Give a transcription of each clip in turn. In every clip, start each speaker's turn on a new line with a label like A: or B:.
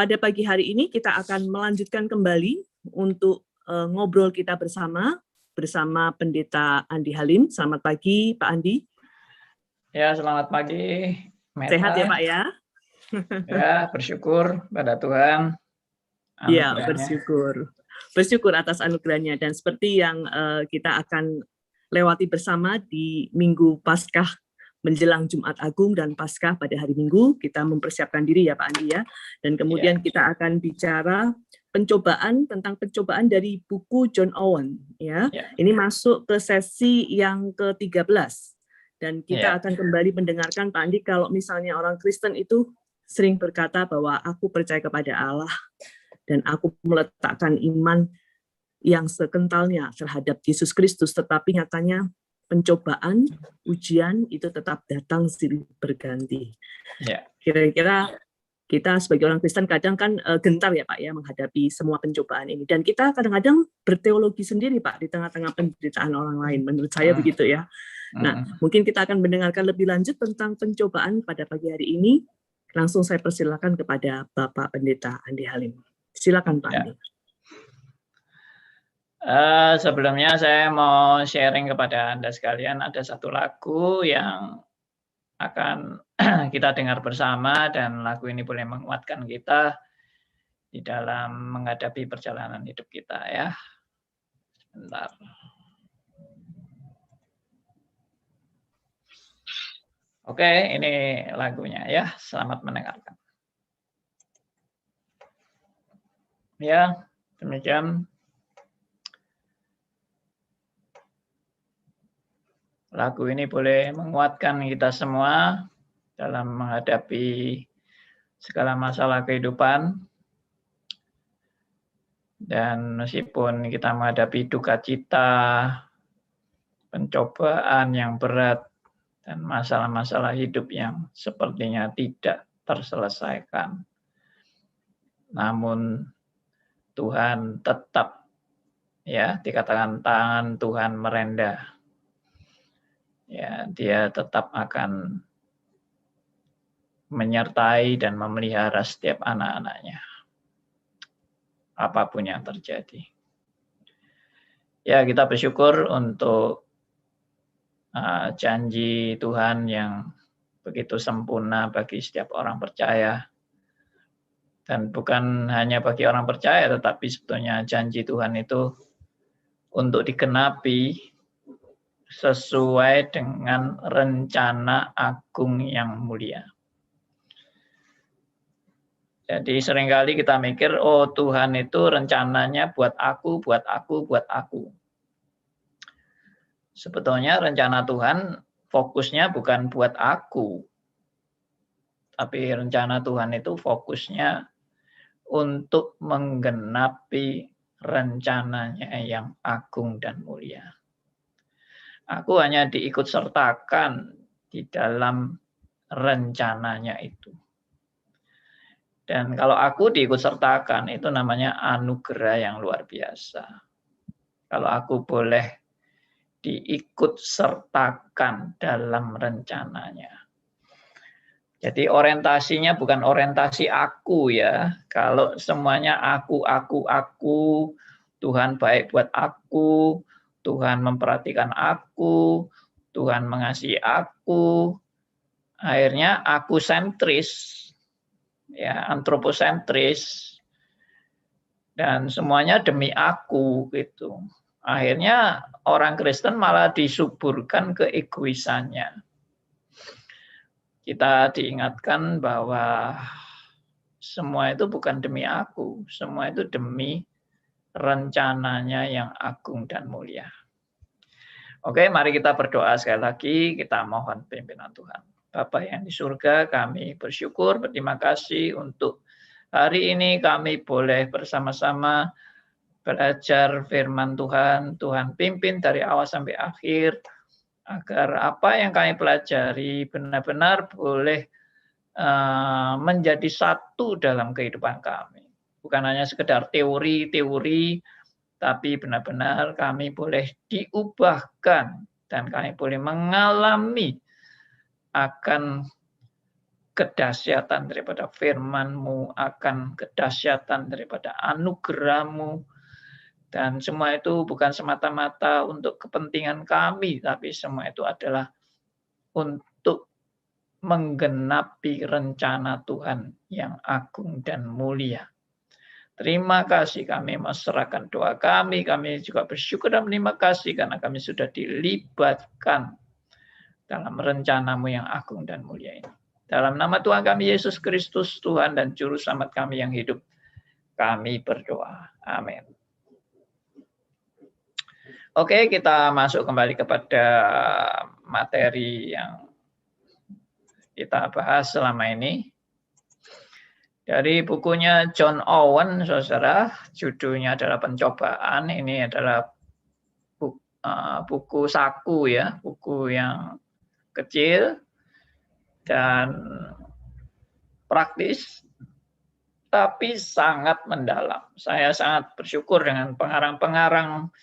A: Pada pagi hari ini kita akan melanjutkan kembali untuk ngobrol kita bersama Pendeta Andi Halim. Selamat pagi, Pak Andi.
B: Ya, selamat pagi, Meta.
A: Sehat ya, Pak ya?
B: Ya, bersyukur pada Tuhan.
A: Ya, bersyukur atas anugerahnya. Dan seperti yang kita akan lewati bersama di Minggu Paskah menjelang Jumat Agung dan Paskah pada hari Minggu, kita mempersiapkan diri ya Pak Andi ya. Dan kemudian kita akan bicara tentang pencobaan dari buku John Owen ya. Ini masuk ke sesi yang ke-13. Dan kita akan kembali mendengarkan Pak Andi, kalau misalnya orang Kristen itu sering berkata bahwa aku percaya kepada Allah dan aku meletakkan iman yang sekentalnya terhadap Yesus Kristus, tetapi nyatanya pencobaan, ujian itu tetap datang silih berganti. Kira-kira kita sebagai orang Kristen kadang kan gentar ya Pak ya menghadapi semua pencobaan ini. Dan kita kadang-kadang berteologi sendiri Pak di tengah-tengah penderitaan orang lain. Menurut saya begitu ya. Nah, mungkin kita akan mendengarkan lebih lanjut tentang pencobaan pada pagi hari ini. Langsung saya persilakan kepada Bapak Pendeta Andi Halim. Silakan Pak Andi.
B: Sebelumnya saya mau sharing kepada Anda sekalian, ada satu lagu yang akan kita dengar bersama, dan lagu ini boleh menguatkan kita di dalam menghadapi perjalanan hidup kita ya. Sebentar. Oke, ini lagunya ya. Selamat mendengarkan. Ya, demikian. Lagu ini boleh menguatkan kita semua dalam menghadapi segala masalah kehidupan. Dan meskipun kita menghadapi duka cita, pencobaan yang berat, dan masalah-masalah hidup yang sepertinya tidak terselesaikan, namun Tuhan tetap, ya, dikatakan tangan Tuhan merendah. Ya, Dia tetap akan menyertai dan memelihara setiap anak-anaknya, apapun yang terjadi. Ya, kita bersyukur untuk janji Tuhan yang begitu sempurna bagi setiap orang percaya. Dan bukan hanya bagi orang percaya, tetapi sebetulnya janji Tuhan itu untuk digenapi sesuai dengan rencana agung yang mulia. Jadi seringkali kita mikir, oh Tuhan itu rencananya buat aku, buat aku, buat aku. Sebetulnya rencana Tuhan fokusnya bukan buat aku. Tapi rencana Tuhan itu fokusnya untuk menggenapi rencananya yang agung dan mulia. Aku hanya diikut sertakan di dalam rencananya itu. Dan kalau aku diikut sertakan, itu namanya anugerah yang luar biasa. Kalau aku boleh diikut sertakan dalam rencananya. Jadi orientasinya bukan orientasi aku ya. Kalau semuanya aku, Tuhan baik buat aku, Tuhan memperhatikan aku, Tuhan mengasihi aku, akhirnya aku sentris, ya, antroposentris, dan semuanya demi aku gitu. Akhirnya orang Kristen malah disuburkan keegoisannya. Kita diingatkan bahwa semua itu bukan demi aku, semua itu demi rencananya yang agung dan mulia. Oke, mari kita berdoa sekali lagi, kita mohon pimpinan Tuhan. Bapa yang di surga, kami bersyukur, berterima kasih untuk hari ini kami boleh bersama-sama belajar firman Tuhan. Tuhan pimpin dari awal sampai akhir, agar apa yang kami pelajari benar-benar boleh menjadi satu dalam kehidupan kami. Bukan hanya sekedar teori-teori, tapi benar-benar kami boleh diubahkan dan kami boleh mengalami akan kedahsyatan daripada firman-Mu, akan kedahsyatan daripada anugerah-Mu. Dan semua itu bukan semata-mata untuk kepentingan kami, tapi semua itu adalah untuk menggenapi rencana Tuhan yang agung dan mulia. Terima kasih, kami menyerahkan doa kami juga bersyukur dan terima kasih karena kami sudah dilibatkan dalam rencana-Mu yang agung dan mulia ini. Dalam nama Tuhan kami Yesus Kristus, Tuhan dan Juru Selamat kami yang hidup, kami berdoa. Amin. Oke, kita masuk kembali kepada materi yang kita bahas selama ini. Dari bukunya John Owen, saudara, judulnya adalah Pencobaan. Ini adalah buku saku ya, buku yang kecil dan praktis, tapi sangat mendalam. Saya sangat bersyukur dengan pengarang-pengarang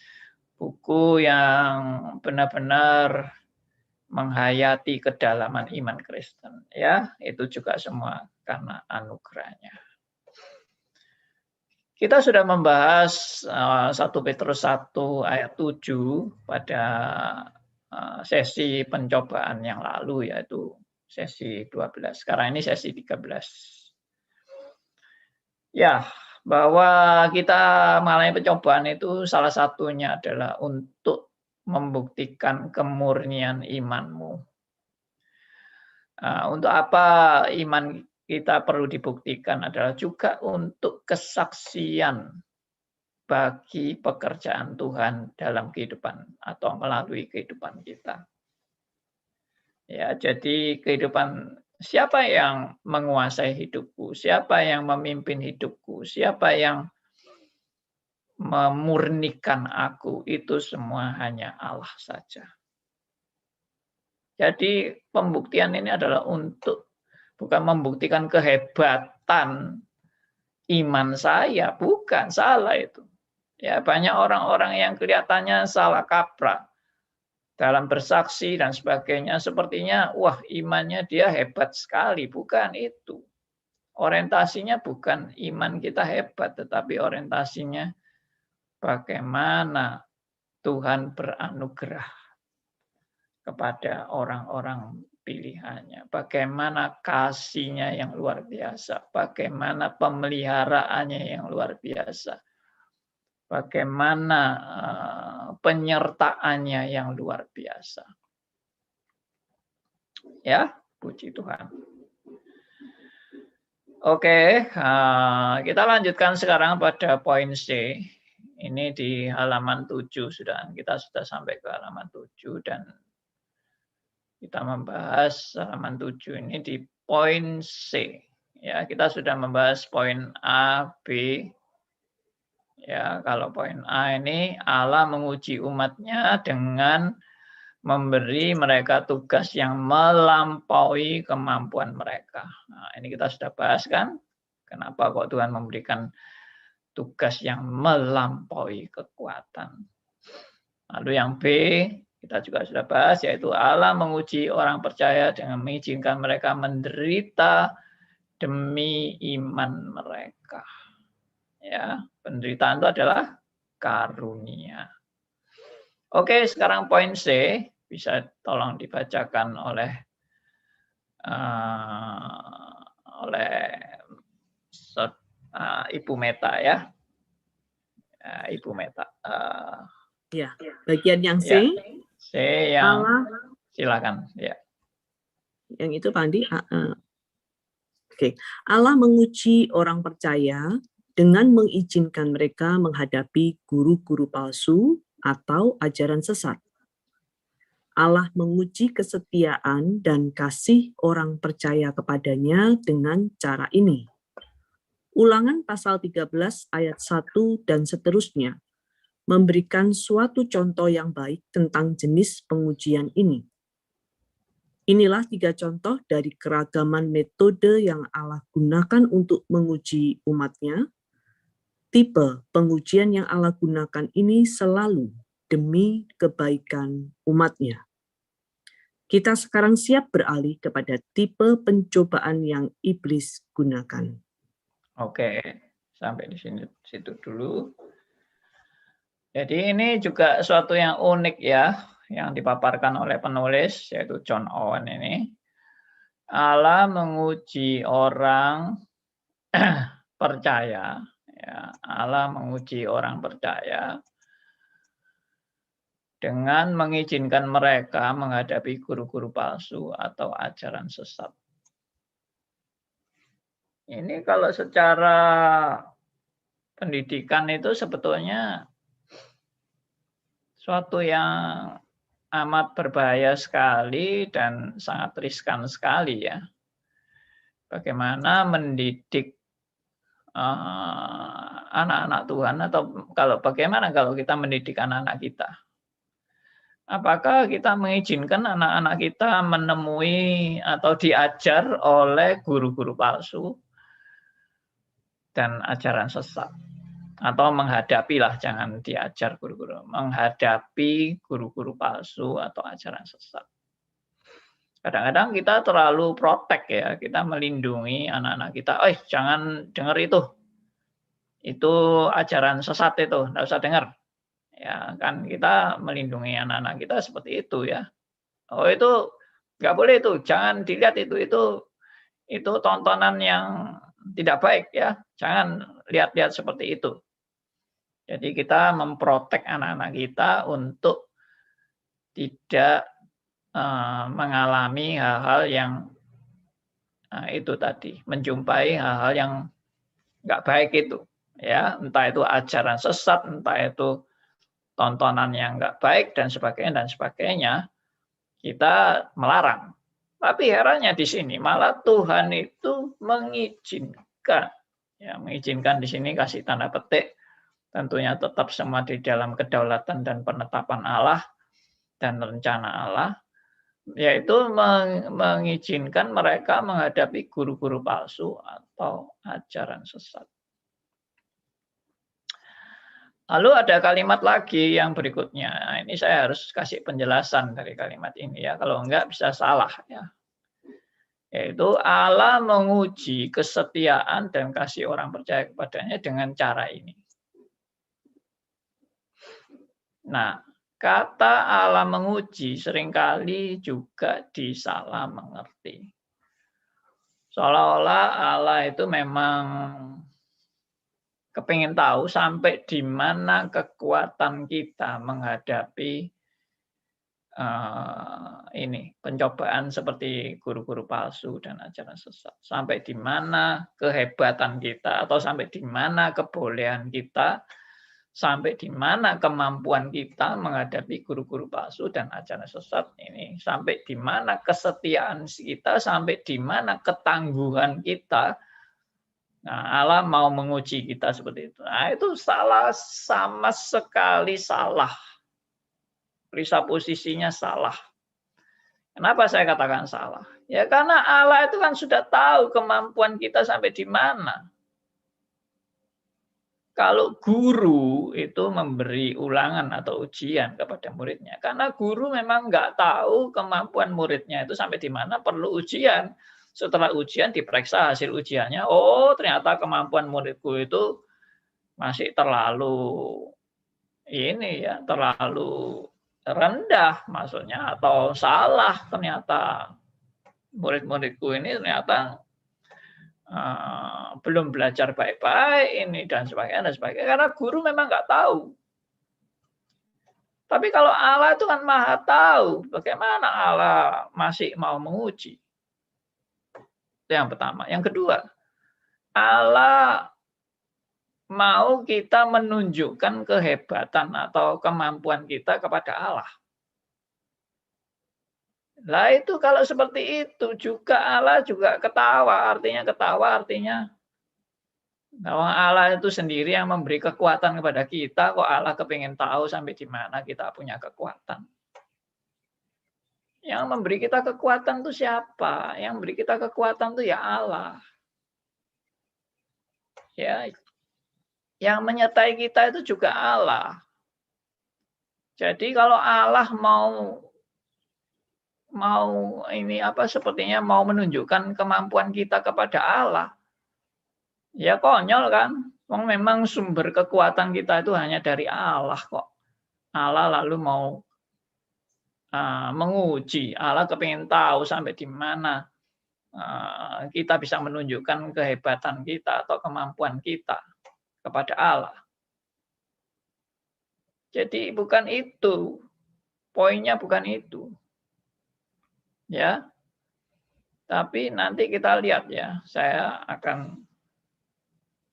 B: buku yang benar-benar menghayati kedalaman iman Kristen. Ya, itu juga semua karena anugerahnya. Kita sudah membahas 1 Petrus 1 ayat 7 pada sesi pencobaan yang lalu, yaitu sesi 12. Sekarang ini sesi 13. Ya, bahwa kita mengalami pencobaan itu salah satunya adalah untuk membuktikan kemurnian imanmu. Untuk apa iman kita perlu dibuktikan adalah juga untuk kesaksian bagi pekerjaan Tuhan dalam kehidupan atau melalui kehidupan kita. Ya, jadi kehidupan siapa yang menguasai hidupku, siapa yang memimpin hidupku, siapa yang memurnikan aku, itu semua hanya Allah saja. Jadi pembuktian ini adalah untuk bukan membuktikan kehebatan iman saya, bukan, salah itu. Ya, banyak orang-orang yang kelihatannya salah kaprah dalam bersaksi dan sebagainya, sepertinya wah imannya dia hebat sekali, bukan itu. Orientasinya bukan iman kita hebat, tetapi orientasinya bagaimana Tuhan beranugerah kepada orang-orang pilihannya. Bagaimana kasih-Nya yang luar biasa. Bagaimana pemeliharaannya yang luar biasa. Bagaimana penyertaannya yang luar biasa. Ya, puji Tuhan. Oke, kita lanjutkan sekarang pada poin C. Ini di halaman 7 sudah. Kita sudah sampai ke halaman 7 dan kita membahas halaman 7 ini di poin C. Ya, kita sudah membahas poin A, B. Ya, kalau poin A ini Allah menguji umatnya dengan memberi mereka tugas yang melampaui kemampuan mereka. Nah, ini kita sudah bahas kan? Kenapa kok Tuhan memberikan tugas yang melampaui kekuatan? Lalu yang B, kita juga sudah bahas, yaitu Allah menguji orang percaya dengan mengizinkan mereka menderita demi iman mereka. Ya, penderitaan itu adalah karunia. Oke, sekarang poin C, bisa tolong dibacakan oleh Ibu Meta ya. Ibu Meta.
A: Ya, bagian yang C.
B: Ya. C yang
A: Allah,
B: silakan ya.
A: Yang itu Pak Andi. Oke. Allah menguji orang percaya dengan mengizinkan mereka menghadapi guru-guru palsu atau ajaran sesat. Allah menguji kesetiaan dan kasih orang percaya kepadanya dengan cara ini. Ulangan pasal 13 ayat 1 dan seterusnya memberikan suatu contoh yang baik tentang jenis pengujian ini. Inilah 3 contoh dari keragaman metode yang Allah gunakan untuk menguji umatnya. Tipe pengujian yang Allah gunakan ini selalu demi kebaikan umatnya. Kita sekarang siap beralih kepada tipe pencobaan yang iblis gunakan.
B: Oke, sampai di situ dulu. Jadi ini juga suatu yang unik ya, yang dipaparkan oleh penulis, yaitu John Owen ini. Allah menguji orang percaya, ya, Allah menguji orang percaya dengan mengizinkan mereka menghadapi guru-guru palsu atau ajaran sesat. Ini kalau secara pendidikan itu sebetulnya suatu yang amat berbahaya sekali dan sangat riskan sekali ya. Bagaimana mendidik anak-anak Tuhan, atau bagaimana kalau kita mendidik anak-anak kita? Apakah kita mengizinkan anak-anak kita menemui atau diajar oleh guru-guru palsu dan ajaran sesat? Atau menghadapilah, jangan diajar guru-guru, menghadapi guru-guru palsu atau ajaran sesat. Kadang-kadang kita terlalu protek ya, kita melindungi anak-anak kita. Jangan dengar itu ajaran sesat itu, nggak usah dengar. Ya kan, kita melindungi anak-anak kita seperti itu ya. Itu nggak boleh itu, jangan dilihat itu tontonan yang tidak baik ya, jangan lihat-lihat seperti itu. Jadi kita memprotek anak-anak kita untuk tidak mengalami hal-hal yang itu tadi, menjumpai hal-hal yang nggak baik itu, ya, entah itu ajaran sesat, entah itu tontonan yang nggak baik dan sebagainya, kita melarang. Tapi herannya di sini malah Tuhan itu mengizinkan, ya, mengizinkan di sini kasih tanda petik. Tentunya tetap semua di dalam kedaulatan dan penetapan Allah dan rencana Allah, yaitu mengizinkan mereka menghadapi guru-guru palsu atau ajaran sesat. Lalu ada kalimat lagi yang berikutnya. Nah, ini saya harus kasih penjelasan dari kalimat ini ya, kalau enggak bisa salah ya. Yaitu Allah menguji kesetiaan dan kasih orang percaya kepadanya dengan cara ini. Nah, kata Allah menguji seringkali juga disalah mengerti. Seolah-olah Allah itu memang kepingin tahu sampai di mana kekuatan kita menghadapi pencobaan seperti guru-guru palsu dan ajaran sesat. Sampai di mana kehebatan kita, atau sampai di mana kebolehan kita, sampai di mana kemampuan kita menghadapi guru-guru palsu dan ajaran sesat ini, sampai di mana kesetiaan kita, sampai di mana ketangguhan kita. Nah, Allah mau menguji kita seperti itu. Nah, itu salah, sama sekali salah. Perisa posisinya salah. Kenapa saya katakan salah? Ya karena Allah itu kan sudah tahu kemampuan kita sampai di mana. Kalau guru itu memberi ulangan atau ujian kepada muridnya, karena guru memang nggak tahu kemampuan muridnya itu sampai di mana, perlu ujian. Setelah ujian diperiksa hasil ujiannya, oh ternyata kemampuan muridku itu masih terlalu terlalu rendah maksudnya, atau salah ternyata murid-muridku ini ternyata belum belajar baik-baik ini dan sebagainya, karena guru memang nggak tahu. Tapi kalau Allah itu kan maha tahu, bagaimana Allah masih mau menguji? Itu yang pertama. Yang kedua, Allah mau kita menunjukkan kehebatan atau kemampuan kita kepada Allah. Lah itu kalau seperti itu juga Allah juga ketawa, artinya bahwa Allah itu sendiri yang memberi kekuatan kepada kita, kok Allah kepingin tahu sampai di mana kita punya kekuatan. Yang memberi kita kekuatan itu siapa? Yang memberi kita kekuatan itu ya Allah. Ya, yang menyertai kita itu juga Allah. Jadi kalau Allah mau sepertinya mau menunjukkan kemampuan kita kepada Allah. Ya konyol kan? Memang sumber kekuatan kita itu hanya dari Allah kok. Allah lalu mau menguji, Allah kepingin tahu sampai di mana kita bisa menunjukkan kehebatan kita atau kemampuan kita kepada Allah. Jadi bukan itu, poinnya bukan itu. Ya. Tapi nanti kita lihat ya, saya akan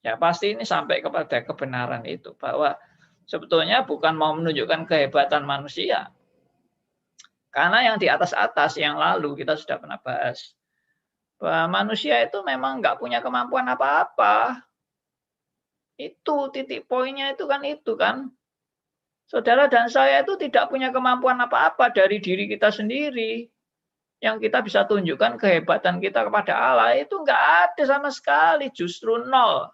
B: ya pasti ini sampai kepada kebenaran itu bahwa sebetulnya bukan mau menunjukkan kehebatan manusia. Karena yang di atas-atas yang lalu kita sudah pernah bahas bahwa manusia itu memang nggak punya kemampuan apa-apa. Itu titik poinnya itu kan. Saudara dan saya itu tidak punya kemampuan apa-apa dari diri kita sendiri. Yang kita bisa tunjukkan kehebatan kita kepada Allah itu nggak ada sama sekali, justru nol.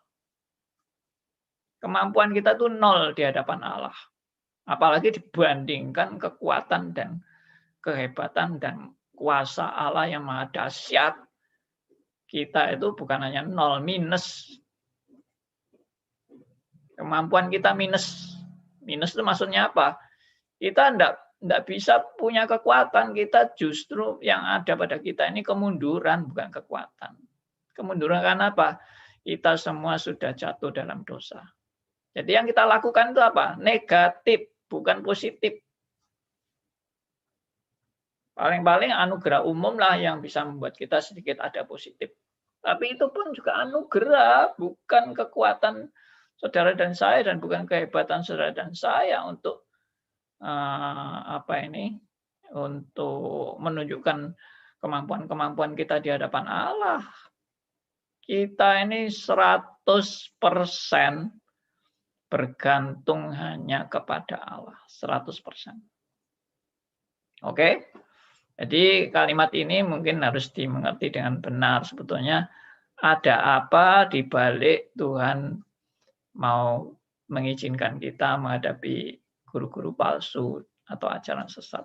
B: Kemampuan kita itu nol di hadapan Allah. Apalagi dibandingkan kekuatan dan kehebatan dan kuasa Allah yang maha dahsyat. Kita itu bukan hanya nol, minus. Kemampuan kita minus. Minus itu maksudnya apa? Kita tidak bisa punya kekuatan, kita justru yang ada pada kita ini kemunduran, bukan kekuatan. Kemunduran karena apa? Kita semua sudah jatuh dalam dosa. Jadi yang kita lakukan itu apa? Negatif, bukan positif. Paling-paling anugerah umum lah yang bisa membuat kita sedikit ada positif. Tapi itu pun juga anugerah, bukan kekuatan saudara dan saya, dan bukan kehebatan saudara dan saya untuk untuk menunjukkan kemampuan-kemampuan kita di hadapan Allah. Kita ini 100% bergantung hanya kepada Allah, 100%. Oke? Jadi kalimat ini mungkin harus dimengerti dengan benar. Sebetulnya ada apa di balik Tuhan mau mengizinkan kita menghadapi guru-guru palsu atau ajaran sesat.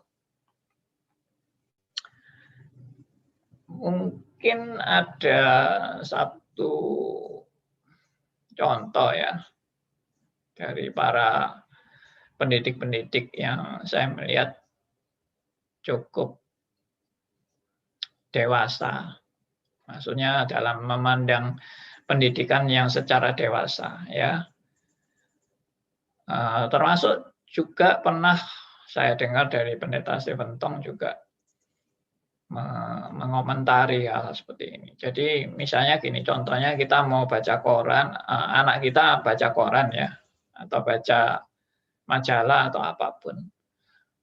B: Mungkin ada satu contoh ya dari para pendidik-pendidik yang saya melihat cukup dewasa. Maksudnya dalam memandang pendidikan yang secara dewasa ya. Termasuk juga pernah saya dengar dari pendeta Stephen Tong juga mengomentari hal seperti ini. Jadi misalnya gini, contohnya kita mau baca koran, anak kita baca koran ya, atau baca majalah atau apapun.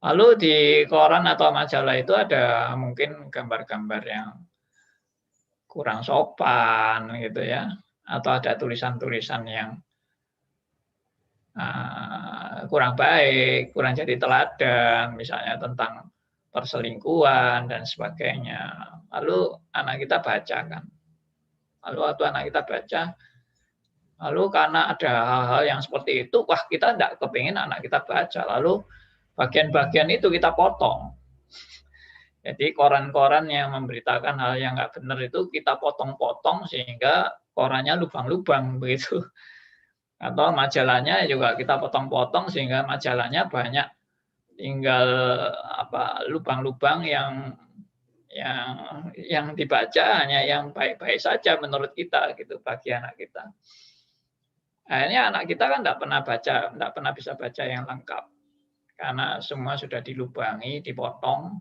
B: Lalu di koran atau majalah itu ada mungkin gambar-gambar yang kurang sopan gitu ya, atau ada tulisan-tulisan yang kurang baik, kurang jadi teladan, misalnya tentang perselingkuhan dan sebagainya. Lalu anak kita baca kan. Lalu waktu anak kita baca, lalu karena ada hal-hal yang seperti itu, wah kita tidak kepingin anak kita baca. Lalu bagian-bagian itu kita potong. Jadi koran-koran yang memberitakan hal yang nggak benar itu kita potong-potong sehingga korannya lubang-lubang begitu. Atau majalahnya juga kita potong-potong sehingga majalahnya banyak tinggal lubang-lubang yang dibaca hanya yang baik-baik saja menurut kita gitu bagi anak kita. Akhirnya anak kita kan tidak pernah bisa baca yang lengkap karena semua sudah dilubangi, dipotong.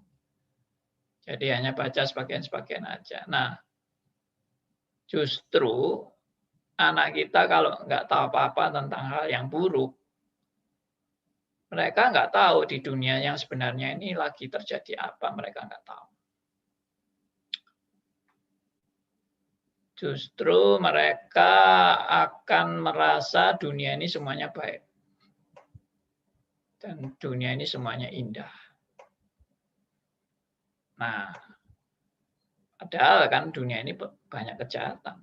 B: Jadi hanya baca sebagian-sebagian aja. Nah, justru anak kita kalau nggak tahu apa-apa tentang hal yang buruk, mereka nggak tahu di dunia yang sebenarnya ini lagi terjadi apa, mereka nggak tahu. Justru mereka akan merasa dunia ini semuanya baik. Dan dunia ini semuanya indah. Nah, padahal kan dunia ini banyak kejahatan.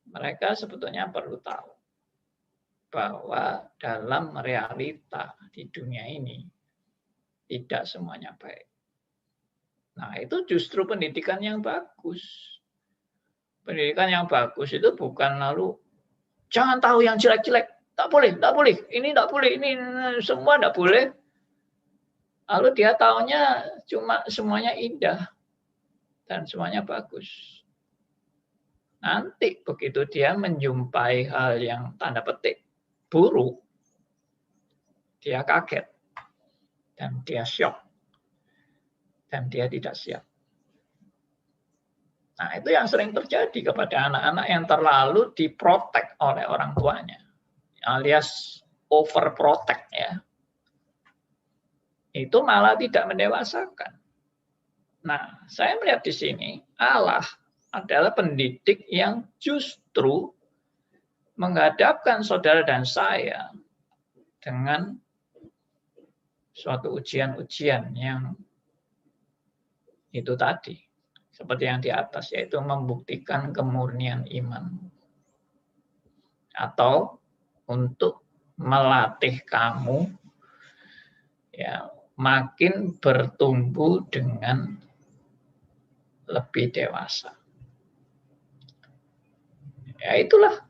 B: Mereka sebetulnya perlu tahu bahwa dalam realita di dunia ini tidak semuanya baik. Nah, itu justru pendidikan yang bagus. Pendidikan yang bagus itu bukan lalu jangan tahu yang jelek-jelek, tak boleh, ini tak boleh, ini semua tak boleh. Lalu dia tahunya cuma semuanya indah dan semuanya bagus. Nanti begitu dia menjumpai hal yang tanda petik buruk, dia kaget dan dia syok dan dia tidak siap. Nah, itu yang sering terjadi kepada anak-anak yang terlalu diprotek oleh orang tuanya, alias overprotect ya. Itu malah tidak mendewasakan. Nah, saya melihat di sini Allah adalah pendidik yang justru menghadapkan saudara dan saya dengan suatu ujian-ujian yang itu tadi. Seperti yang di atas, yaitu membuktikan kemurnian iman. Atau untuk melatih kamu ya makin bertumbuh dengan lebih dewasa. Ya itulah.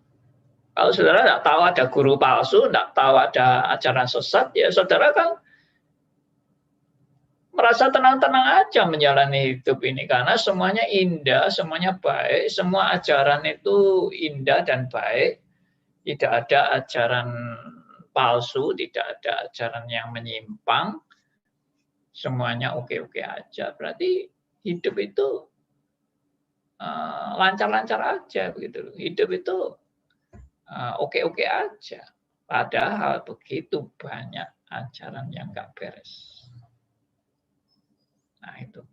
B: Kalau saudara tidak tahu ada guru palsu, tidak tahu ada ajaran sesat, ya saudara kan merasa tenang-tenang aja menjalani hidup ini karena semuanya indah, semuanya baik, semua ajaran itu indah dan baik. Tidak ada ajaran palsu, tidak ada ajaran yang menyimpang. Semuanya oke-oke aja. Berarti hidup itu lancar-lancar aja begitu. Hidup itu oke-oke aja. Padahal begitu banyak ajaran yang nggak beres. Nah itu.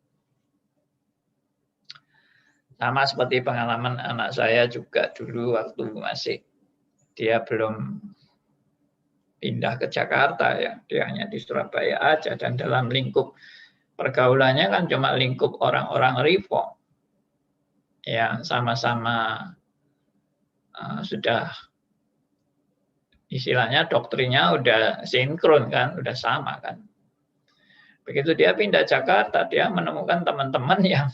B: Sama seperti pengalaman anak saya juga dulu waktu masih dia belum pindah ke Jakarta ya, dia hanya di Surabaya aja dan dalam lingkup pergaulannya kan cuma lingkup orang-orang reform yang sama-sama sudah istilahnya doktrinnya udah sinkron kan, udah sama kan. Begitu dia pindah Jakarta, dia menemukan teman-teman yang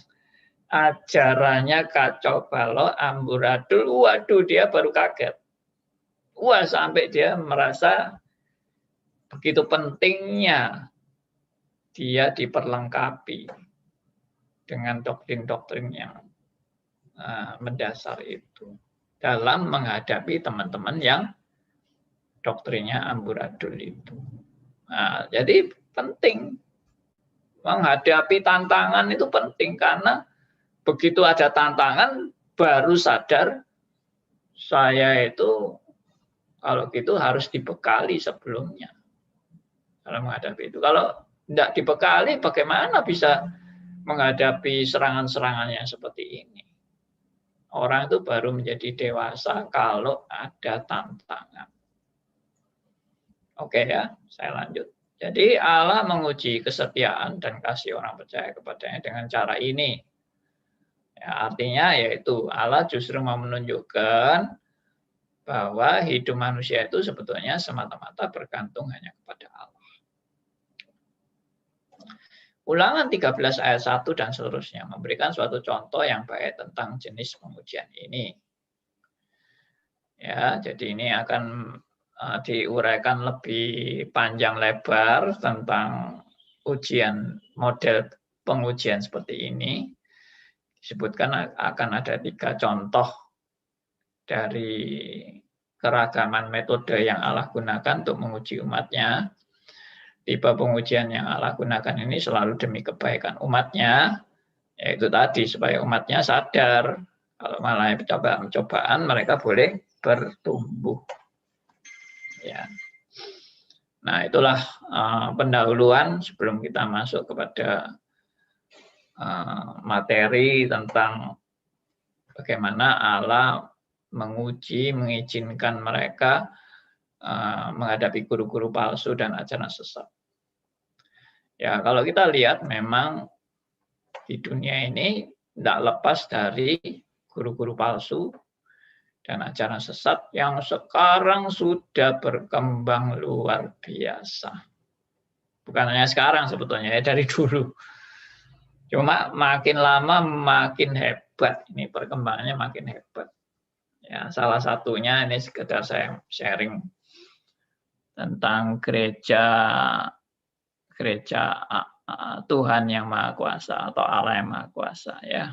B: ajarannya kacau balau, amburadul, waduh dia baru kaget. Wah, sampai dia merasa begitu pentingnya dia diperlengkapi dengan doktrin-doktrin yang mendasar itu dalam menghadapi teman-teman yang doktrinnya amburadul itu. Nah, jadi penting menghadapi tantangan itu penting karena begitu ada tantangan baru sadar saya itu kalau gitu harus dibekali sebelumnya dalam menghadapi itu. Kalau tidak dibekali bagaimana bisa menghadapi serangan-serangan yang seperti ini. Orang itu baru menjadi dewasa kalau ada tantangan. Oke ya, saya lanjut. Jadi Allah menguji kesetiaan dan kasih orang percaya kepadanya dengan cara ini. Ya, artinya yaitu Allah justru mau menunjukkan bahwa hidup manusia itu sebetulnya semata-mata bergantung hanya kepada Allah. Ulangan 13 ayat 1 dan seterusnya memberikan suatu contoh yang baik tentang jenis pengujian ini. Ya, jadi ini akan diuraikan lebih panjang lebar tentang ujian model pengujian seperti ini. Disebutkan akan ada 3 contoh dari keragaman metode yang Allah gunakan untuk menguji umatnya. Tipe pengujian yang Allah gunakan ini selalu demi kebaikan umatnya, yaitu tadi supaya umatnya sadar kalau malah cobaan mereka boleh bertumbuh. Ya. Nah, itulah pendahuluan sebelum kita masuk kepada materi tentang bagaimana Allah menguji, mengizinkan mereka menghadapi guru-guru palsu dan ajaran sesat. Ya, kalau kita lihat memang di dunia ini tidak lepas dari guru-guru palsu dan ajaran sesat yang sekarang sudah berkembang luar biasa. Bukan hanya sekarang sebetulnya, ya dari dulu. Cuma makin lama makin hebat, ini perkembangannya makin hebat. Ya, salah satunya ini sekedar saya sharing tentang gereja Tuhan yang Maha Kuasa atau Allah yang Maha Kuasa ya.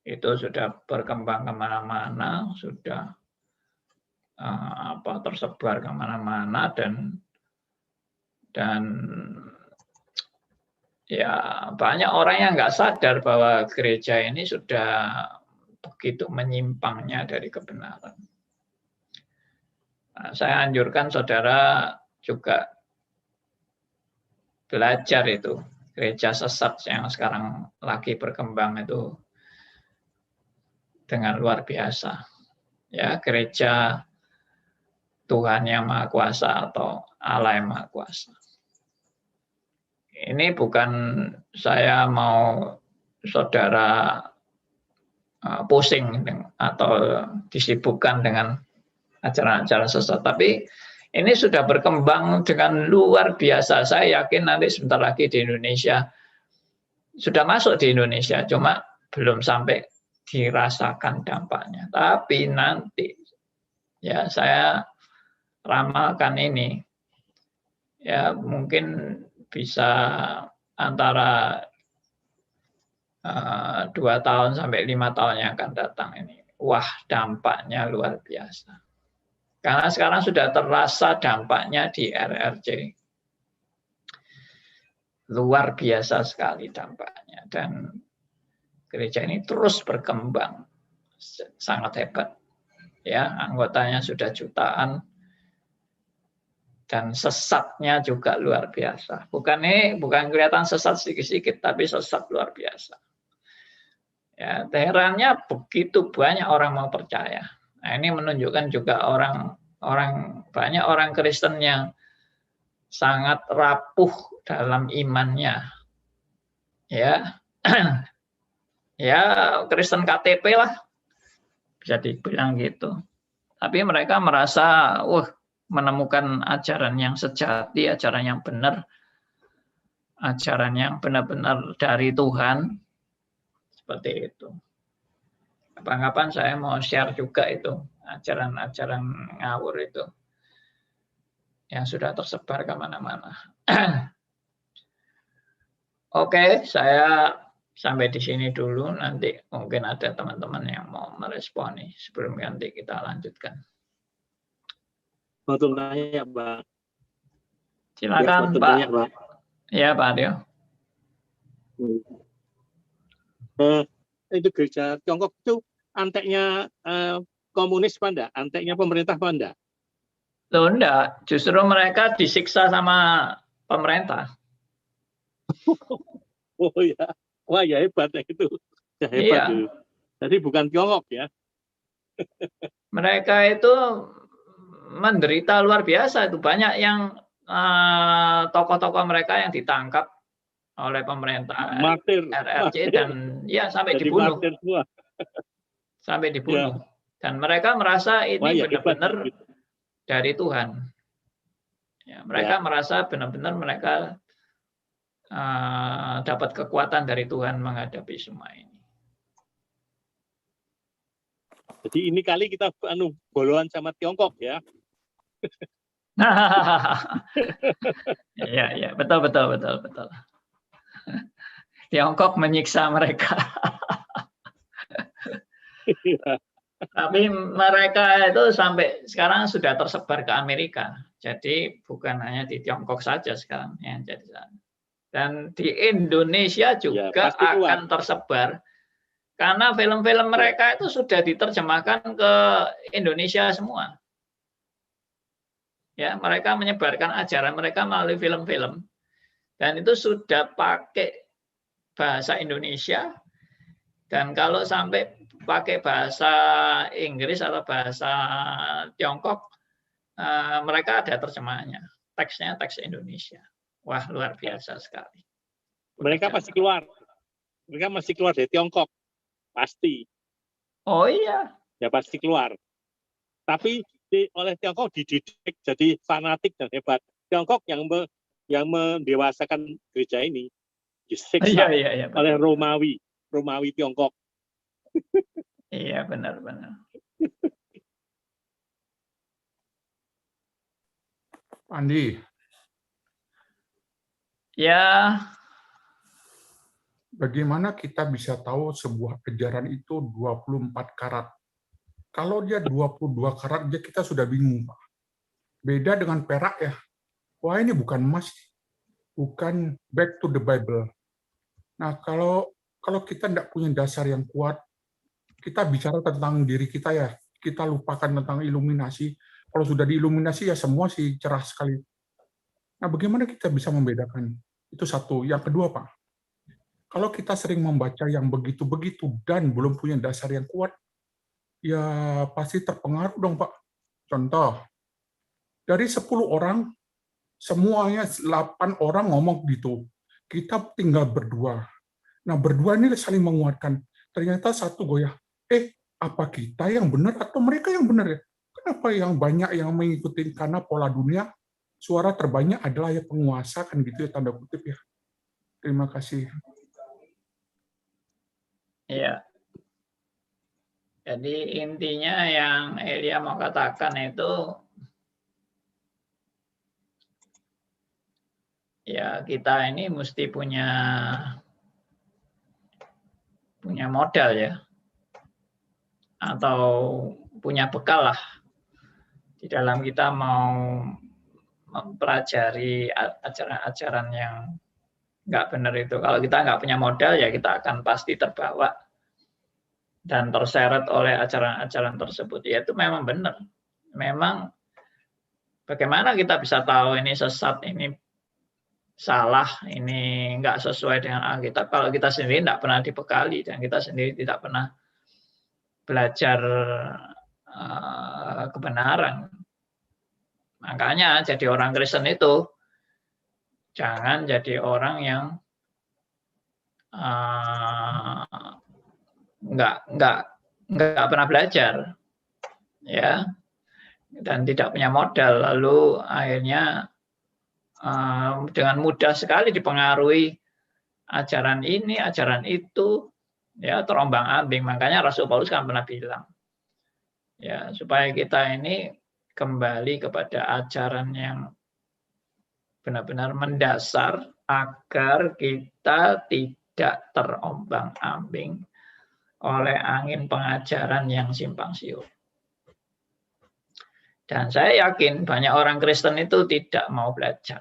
B: Itu sudah berkembang kemana-mana, sudah tersebar kemana-mana dan ya banyak orang yang nggak sadar bahwa gereja ini sudah begitu menyimpangnya dari kebenaran. Nah, saya anjurkan saudara juga belajar itu gereja sesat yang sekarang lagi berkembang itu dengan luar biasa. Ya, gereja Tuhan yang Maha Kuasa atau Allah yang Maha Kuasa. Ini bukan saya mau saudara pusing atau disibukkan dengan ajaran-ajaran sesat, tapi ini sudah berkembang dengan luar biasa. Saya yakin nanti sebentar lagi di Indonesia sudah masuk di Indonesia, cuma belum sampai dirasakan dampaknya. Tapi nanti ya saya ramalkan ini ya mungkin bisa antara 2 tahun sampai 5 tahun yang akan datang ini. Wah, dampaknya luar biasa. Karena sekarang sudah terasa dampaknya di RRC. Luar biasa sekali dampaknya. Dan gereja ini terus berkembang. Sangat hebat. Ya, anggotanya sudah jutaan. Dan sesatnya juga luar biasa. Bukan kelihatan sesat sedikit-sedikit, tapi sesat luar biasa. Ya, herannya begitu banyak orang mau percaya. Nah, ini menunjukkan juga banyak orang Kristen yang sangat rapuh dalam imannya. Ya. Ya, Kristen KTP lah. Bisa dibilang gitu. Tapi mereka merasa menemukan ajaran yang sejati, ajaran yang benar, ajaran yang benar-benar dari Tuhan. Seperti itu. Kapan-kapan saya mau share juga itu ajaran-ajaran ngawur itu yang sudah tersebar kemana-mana. Oke, saya sampai di sini dulu. Nanti mungkin ada teman-teman yang mau merespon nih sebelum nanti kita lanjutkan.
C: Mau tanya, Pak.
B: Silakan,
C: ya,
B: Pak.
C: Tanya, Pak.
B: Ya, Pak Dio.
C: Itu gereja Tiongkok itu anteknya komunis apa enggak? Anteknya pemerintah apa enggak?
B: Loh, enggak. Justru mereka disiksa sama pemerintah.
C: Oh ya, wah ya hebat ya itu. Ya, hebat
B: Iya.
C: itu. Jadi bukan Tiongkok ya.
B: Mereka itu menderita luar biasa. Itu banyak yang tokoh-tokoh mereka yang ditangkap oleh pemerintah RRC dan ya sampai
C: jadi
B: dibunuh. Sampai dibunuh. Ya. Dan mereka merasa ini benar-benar dari Tuhan. Ya, mereka merasa benar-benar mereka dapat kekuatan dari Tuhan menghadapi semua ini.
C: Jadi ini kali kita boloan sama Tiongkok ya.
B: Ya, betul. Tiongkok menyiksa mereka. Tapi mereka itu sampai sekarang sudah tersebar ke Amerika. Jadi bukan hanya di Tiongkok saja sekarang yang jadi sana. Dan di Indonesia juga akan tersebar. Karena film-film mereka itu sudah diterjemahkan ke Indonesia semua. Ya, mereka menyebarkan ajaran mereka melalui film-film. Dan itu sudah pakai bahasa Indonesia. Dan kalau sampai pakai bahasa Inggris atau bahasa Tiongkok, mereka ada terjemahannya. Teksnya teks Indonesia. Wah, luar biasa sekali.
C: Mereka pasti keluar. Mereka masih keluar dari Tiongkok. Pasti.
B: Oh iya.
C: Ya pasti keluar. Tapi oleh Tiongkok dididik jadi fanatik dan hebat. Tiongkok yang mendewasakan gereja ini. disiksa
B: Iya,
C: oleh Romawi Tiongkok.
B: iya benar-benar.
D: Andi,
B: Ya,
D: bagaimana kita bisa tahu sebuah ajaran itu 24 karat? Kalau dia 22 karat, kita sudah bingung, Pak. Beda dengan perak ya. Wah, ini bukan emas, bukan back to the Bible. Nah, kalau kita tidak punya dasar yang kuat, kita bicara tentang diri kita ya, kita lupakan tentang iluminasi. Kalau sudah diiluminasi ya semua sih cerah sekali. Nah, bagaimana kita bisa membedakan? Itu satu. Yang kedua, Pak, kalau kita sering membaca yang begitu-begitu dan belum punya dasar yang kuat, ya pasti terpengaruh dong, Pak. Contoh, dari 10 orang, semuanya 8 orang ngomong gitu. Kita tinggal berdua. Nah, berdua ini saling menguatkan. Ternyata satu goyah. Apa kita yang benar atau mereka yang benar ya? Kenapa yang banyak yang mengikuti karena pola dunia, suara terbanyak adalah ya penguasa, kan gitu ya, tanda kutip ya. Terima kasih.
B: iya. Jadi intinya yang Elia mau katakan itu, ya kita ini mesti punya modal ya, atau punya bekal lah di dalam kita mau mempelajari ajaran-ajaran yang nggak benar itu. Kalau kita nggak punya modal ya kita akan pasti terbawa dan terseret oleh ajaran-ajaran tersebut. Ya itu memang benar. Memang bagaimana kita bisa tahu ini sesat, ini salah, ini nggak sesuai dengan Alkitab kalau kita sendiri tidak pernah dibekali dan kita sendiri tidak pernah belajar kebenaran. Makanya jadi orang Kristen itu jangan jadi orang yang nggak pernah belajar, ya, dan tidak punya modal, lalu akhirnya dengan mudah sekali dipengaruhi ajaran ini, ajaran itu, ya terombang-ambing. Makanya Rasul Paulus kan pernah bilang, ya supaya kita ini kembali kepada ajaran yang benar-benar mendasar agar kita tidak terombang-ambing oleh angin pengajaran yang simpang siur. Dan saya yakin banyak orang Kristen itu tidak mau belajar.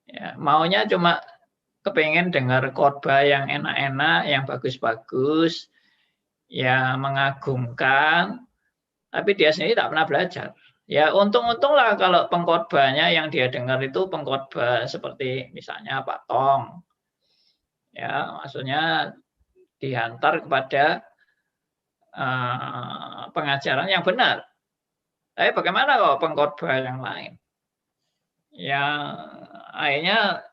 B: Ya, maunya cuma kepengen dengar khotbah yang enak-enak, yang bagus-bagus, yang mengagumkan, tapi dia sendiri tak pernah belajar. Ya untung-untunglah kalau pengkhotbahnya yang dia dengar itu pengkhotbah seperti misalnya Pak Tong. Ya, maksudnya dihantar kepada pengajaran yang benar. Tapi bagaimana kalau pengkhotbah yang lain? Yang akhirnya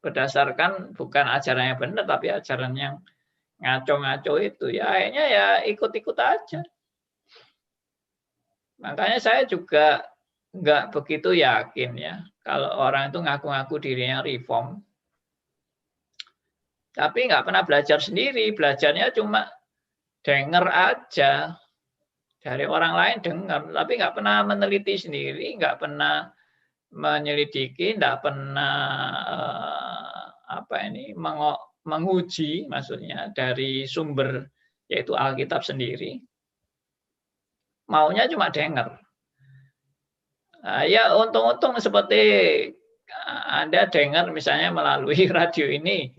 B: berdasarkan bukan ajaran yang benar, tapi ajaran yang ngaco-ngaco itu. Ya akhirnya ya ikut-ikut aja. Makanya saya juga nggak begitu yakin ya kalau orang itu ngaku-ngaku dirinya reform, tapi nggak pernah belajar sendiri, belajarnya cuma dengar aja dari orang lain dengar, tapi nggak pernah meneliti sendiri, nggak pernah menyelidiki, nggak pernah menguji, maksudnya dari sumber yaitu Alkitab sendiri. Maunya cuma dengar. Ya untung-untung seperti Anda dengar misalnya melalui radio ini,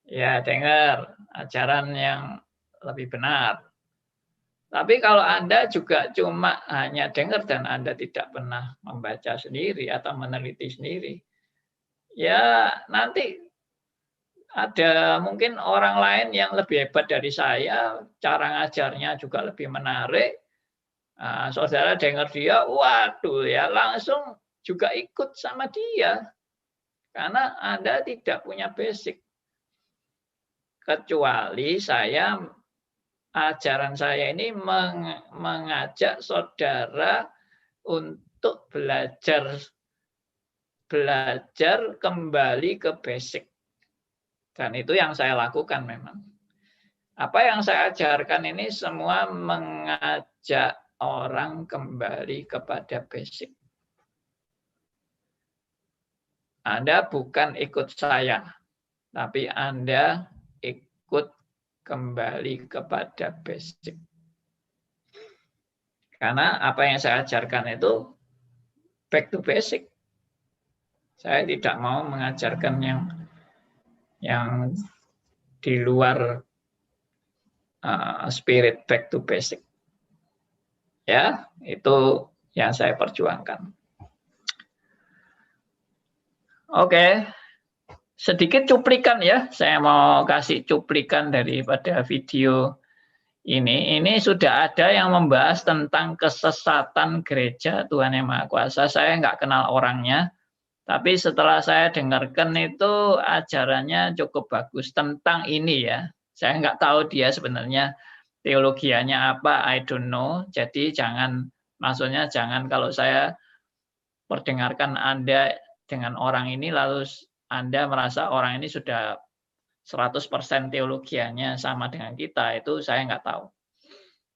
B: ya dengar ajaran yang lebih benar. Tapi kalau Anda juga cuma hanya dengar dan Anda tidak pernah membaca sendiri atau meneliti sendiri, ya nanti ada mungkin orang lain yang lebih hebat dari saya, cara ngajarnya juga lebih menarik. Nah, saudara dengar dia, waduh ya langsung juga ikut sama dia. Karena Anda tidak punya basic. Kecuali ajaran saya ini mengajak saudara untuk belajar belajar kembali ke basic. Dan itu yang saya lakukan memang. Apa yang saya ajarkan ini semua mengajak orang kembali kepada basic. Anda bukan ikut saya, tapi Anda ikut kembali kepada basic. Karena apa yang saya ajarkan itu back to basic. Saya tidak mau mengajarkan yang di luar spirit back to basic. Ya, itu yang saya perjuangkan. Oke, sedikit cuplikan ya. Saya mau kasih cuplikan daripada video ini. Ini sudah ada yang membahas tentang kesesatan gereja Tuhan Yang Maha Kuasa. Saya nggak kenal orangnya, tapi setelah saya dengarkan itu ajarannya cukup bagus tentang ini ya. Saya nggak tahu dia sebenarnya teologianya apa, I don't know. Jadi maksudnya jangan kalau saya perdengarkan Anda dengan orang ini, lalu Anda merasa orang ini sudah 100% teologianya sama dengan kita, itu saya nggak tahu.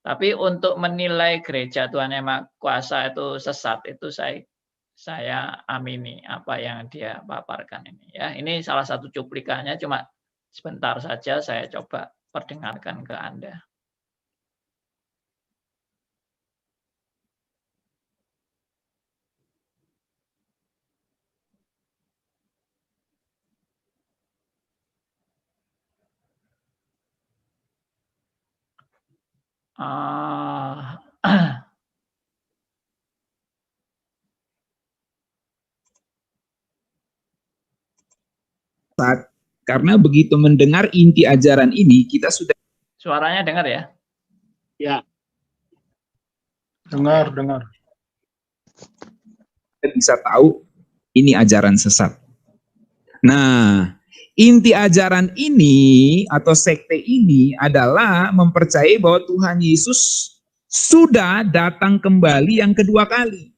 B: Tapi untuk menilai gereja Tuhan Yang Maha Kuasa itu sesat, itu saya amini apa yang dia paparkan ini. Ya, ini salah satu cuplikannya, cuma sebentar saja saya coba perdengarkan ke Anda.
E: Karena begitu mendengar inti ajaran ini, kita sudah...
B: Suaranya dengar ya?
C: Ya.
D: Dengar.
E: Kita bisa tahu ini ajaran sesat. Nah, inti ajaran ini atau sekte ini adalah mempercayai bahwa Tuhan Yesus sudah datang kembali yang kedua kali.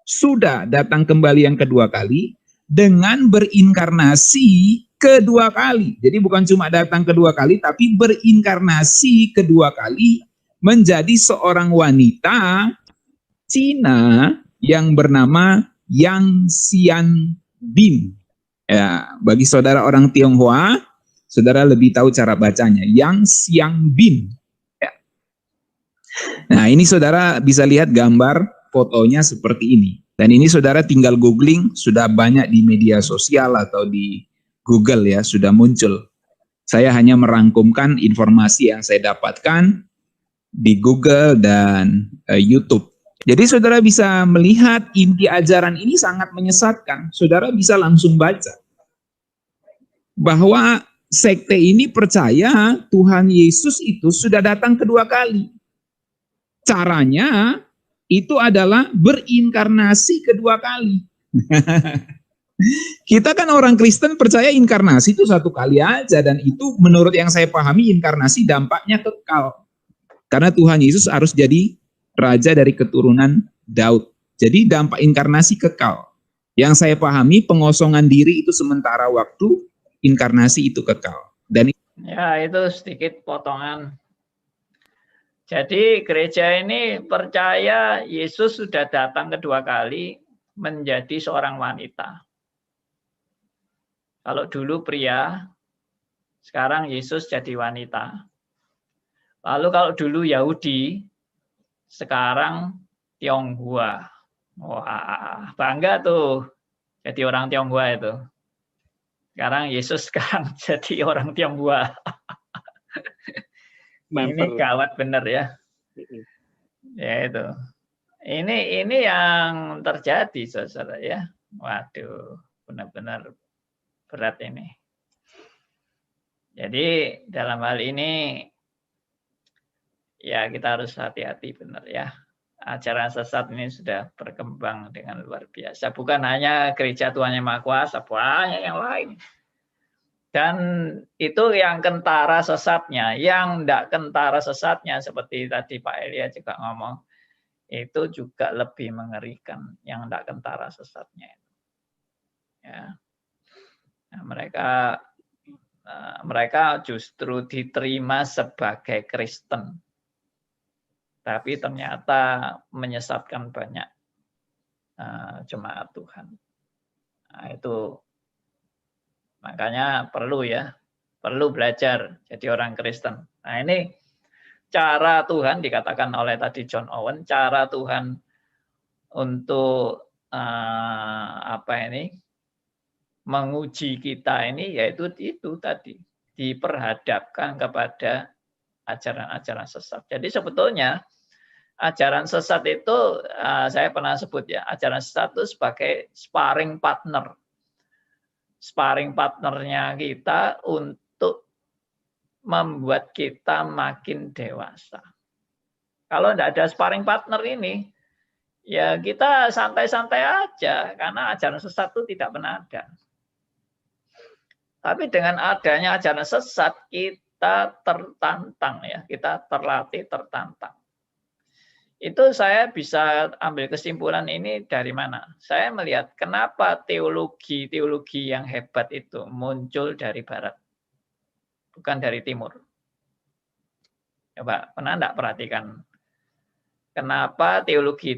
E: Sudah datang kembali yang kedua kali dengan berinkarnasi kedua kali. Jadi bukan cuma datang kedua kali, tapi berinkarnasi kedua kali menjadi seorang wanita Cina yang bernama Yang Xianbin. Ya, bagi saudara orang Tionghoa, saudara lebih tahu cara bacanya, Yang Xianbin. Ya. Nah, ini saudara bisa lihat gambar fotonya seperti ini. Dan ini saudara tinggal googling, sudah banyak di media sosial atau di Google ya, sudah muncul. Saya hanya merangkumkan informasi yang saya dapatkan di Google dan YouTube. Jadi saudara bisa melihat inti ajaran ini sangat menyesatkan. Saudara bisa langsung baca bahwa sekte ini percaya Tuhan Yesus itu sudah datang kedua kali. Caranya itu adalah berinkarnasi kedua kali. Kita kan orang Kristen percaya inkarnasi itu satu kali aja, dan itu menurut yang saya pahami inkarnasi dampaknya kekal. Karena Tuhan Yesus harus jadi raja dari keturunan Daud. Jadi dampak inkarnasi kekal. Yang saya pahami pengosongan diri itu sementara waktu, inkarnasi itu kekal. Dan
B: ya, itu sedikit potongan. Jadi gereja ini percaya Yesus sudah datang kedua kali menjadi seorang wanita. Kalau dulu pria, sekarang Yesus jadi wanita. Lalu kalau dulu Yahudi, sekarang Tionghoa. Wah, bangga tuh jadi orang Tionghoa itu. Sekarang Yesus sekarang jadi orang Tionghoa. Ini gawat bener ya. Ya itu. Ini yang terjadi saudara ya. Waduh, benar-benar berat ini. Jadi dalam hal ini ya kita harus hati-hati benar ya. Ajaran sesat ini sudah berkembang dengan luar biasa. Bukan hanya gereja Tuhan Yang Maha Kuasa, banyak yang lain. Dan itu yang kentara sesatnya, yang tidak kentara sesatnya seperti tadi Pak Elia juga ngomong, itu juga lebih mengerikan yang tidak kentara sesatnya. Ya. Nah, mereka justru diterima sebagai Kristen, tapi ternyata menyesatkan banyak jemaat Tuhan. Nah, itu makanya perlu belajar jadi orang Kristen. Nah, ini cara Tuhan dikatakan oleh tadi John Owen, cara Tuhan untuk menguji kita ini, yaitu itu tadi, diperhadapkan kepada ajaran-ajaran sesat. Jadi sebetulnya ajaran sesat itu saya pernah sebut ya, ajaran sesat itu sebagai sparring partner. Sparring partnernya kita untuk membuat kita makin dewasa. Kalau tidak ada sparring partner ini, ya kita santai-santai aja, karena ajaran sesat itu tidak pernah ada. Tapi dengan adanya ajaran sesat, kita tertantang ya, kita terlatih tertantang. Itu saya bisa ambil kesimpulan ini dari mana? Saya melihat kenapa teologi yang hebat itu muncul dari barat, bukan dari timur. Coba, pernah enggak perhatikan? Kenapa teologi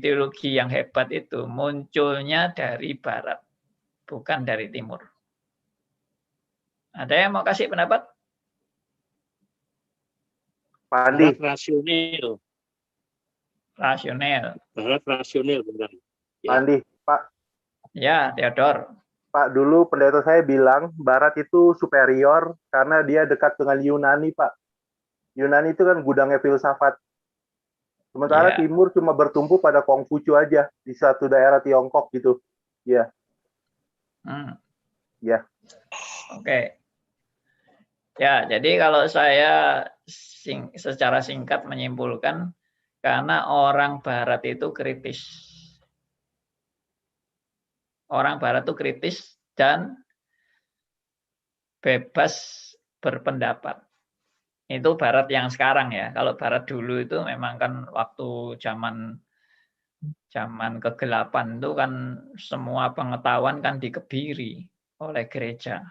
B: yang hebat itu munculnya dari barat, bukan dari timur? Ada yang mau kasih pendapat?
F: Pak Andi.
C: Barat rasional benar.
F: Pak Andi, Pak.
B: Ya, Theodor.
F: Pak, dulu pendeta saya bilang Barat itu superior karena dia dekat dengan Yunani, Pak. Yunani itu kan gudangnya filsafat. Sementara Timur cuma bertumpu pada Konghucu aja di satu daerah Tiongkok gitu. Ya. Ya.
B: Oke. Ya, jadi kalau saya secara singkat menyimpulkan, karena orang Barat itu kritis. Orang Barat itu kritis dan bebas berpendapat. Itu Barat yang sekarang ya. Kalau Barat dulu itu memang kan waktu zaman kegelapan itu kan semua pengetahuan kan dikebiri oleh gereja.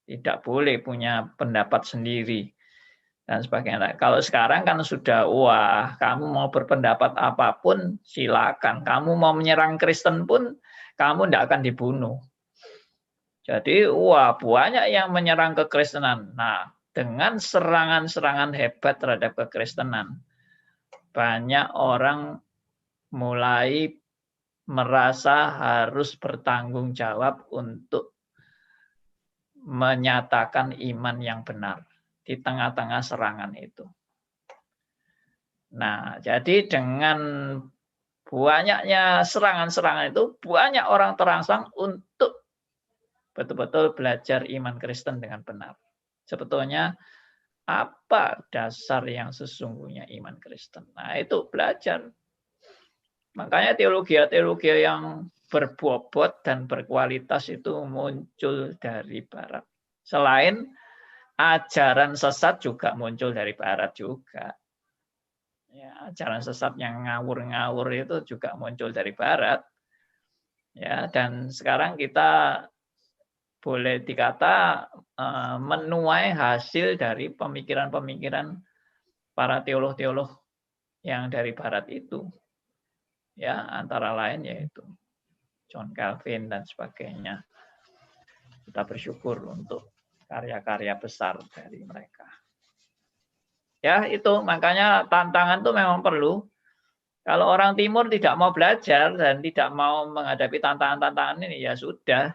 B: Tidak boleh punya pendapat sendiri dan sebagainya. Kalau sekarang kan sudah, wah, kamu mau berpendapat apapun silakan. Kamu mau menyerang Kristen pun kamu tidak akan dibunuh. Jadi, wah, banyak yang menyerang kekristenan. Nah, dengan serangan-serangan hebat terhadap kekristenan, banyak orang mulai merasa harus bertanggung jawab untuk menyatakan iman yang benar di tengah-tengah serangan itu. Nah, jadi dengan banyaknya serangan-serangan itu, banyak orang terangsang untuk betul-betul belajar iman Kristen dengan benar. Sebetulnya, apa dasar yang sesungguhnya iman Kristen? Nah, itu belajar. Makanya teologi yang berbobot dan berkualitas itu muncul dari Barat. Selain ajaran sesat juga muncul dari Barat juga. Ya, ajaran sesat yang ngawur-ngawur itu juga muncul dari Barat. Ya, dan sekarang kita boleh dikata menuai hasil dari pemikiran-pemikiran para teolog-teolog yang dari Barat itu. Ya, antara lain yaitu John Calvin dan sebagainya. Kita bersyukur untuk karya-karya besar dari mereka. Ya, itu makanya tantangan itu memang perlu. Kalau orang Timur tidak mau belajar dan tidak mau menghadapi tantangan-tantangan ini, ya sudah.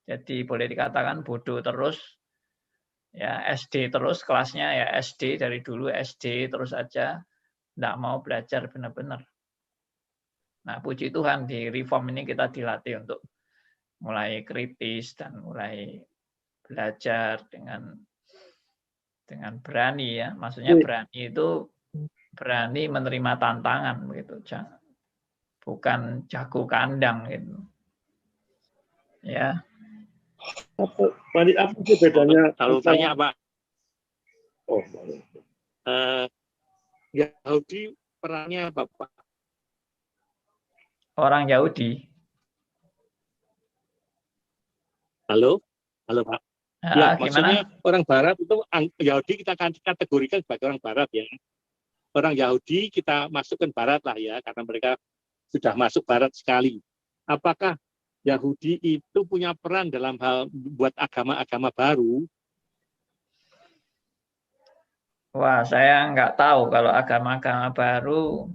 B: Jadi boleh dikatakan bodoh terus. Ya, SD terus kelasnya, ya SD dari dulu SD terus aja. Tidak mau belajar benar-benar. Nah, puji Tuhan di Reform ini kita dilatih untuk mulai kritis dan mulai belajar dengan berani ya. Maksudnya berani itu berani menerima tantangan begitu. Bukan jago kandang gitu. Ya.
C: Apa sih bedanya? Kalau tanya Pak. Oh, Yahudi perannya apa, Pak?
B: Orang Yahudi.
C: Halo, halo Pak.
B: Ah,
C: Ya, maksudnya
B: gimana?
C: orang Barat itu Yahudi kita akan kategorikan sebagai orang Barat ya. Orang Yahudi kita masukkan Barat lah ya, karena mereka sudah masuk Barat sekali. Apakah Yahudi itu punya peran dalam hal buat agama-agama baru?
B: Wah, saya nggak tahu kalau agama-agama baru.